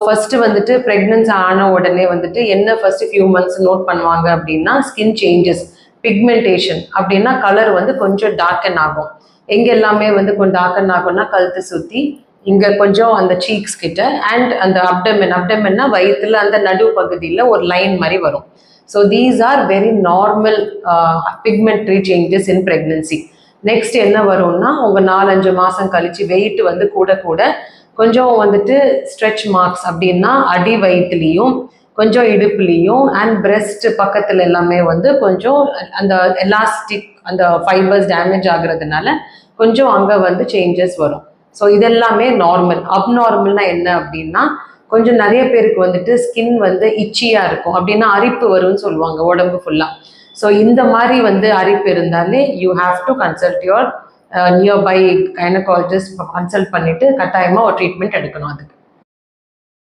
First வந்துட்டு pregnancy ஆன உடனே வந்துட்டு என்ன ஃபர்ஸ்ட் ஃபியூ மந்த்ஸ் நோட் பண்ணுவாங்க அப்படின்னா ஸ்கின் சேஞ்சஸ், பிக்மெண்டேஷன். அப்படின்னா கலர் வந்து கொஞ்சம் டார்க்கன் ஆகும். எங்க எல்லாமே வந்து கொஞ்சம் டார்க்கன் ஆகும்னா கழுத்து சுத்தி, இங்க கொஞ்சம் அந்த சீக்ஸ் கிட்ட அண்ட் அந்த அப்டமென்னா வயிற்றுல அந்த நடு பகுதியில் ஒரு லைன் மாதிரி வரும். So these are very normal pigmentary changes in pregnancy. Next என்ன வரும்னா உங்க 4-5 மாசம் கழிச்சு வெயிட் வந்து கூட கூட கொஞ்சம் வந்துட்டு ஸ்ட்ரெச் மார்க்ஸ், அப்படின்னா அடி வயிற்றுலையும் கொஞ்சம் இடுப்புலையும் அண்ட் பிரெஸ்ட் பக்கத்துல எல்லாமே வந்து கொஞ்சம் அந்த எலாஸ்டிக் அந்த ஃபைபர்ஸ் டேமேஜ் ஆகுறதுனால கொஞ்சம் அங்க வந்து சேஞ்சஸ் வரும். ஸோ இதெல்லாமே நார்மல். அப்நார்மல்னா என்ன அப்படின்னா கொஞ்சம் நிறைய பேருக்கு வந்துட்டு ஸ்கின் வந்து இச்சியா இருக்கும், அப்படின்னா அரிப்பு வரும்னு சொல்லுவாங்க உடம்பு ஃபுல்லா. ஸோ இந்த மாதிரி வந்து அரிப்பு இருந்தாலே you have to consult your nearby gynaecologist consult பண்ணிட்டு கட்டாயமா ஒரு ட்ரீட்மெண்ட் எடுக்கணும் அதுக்கு.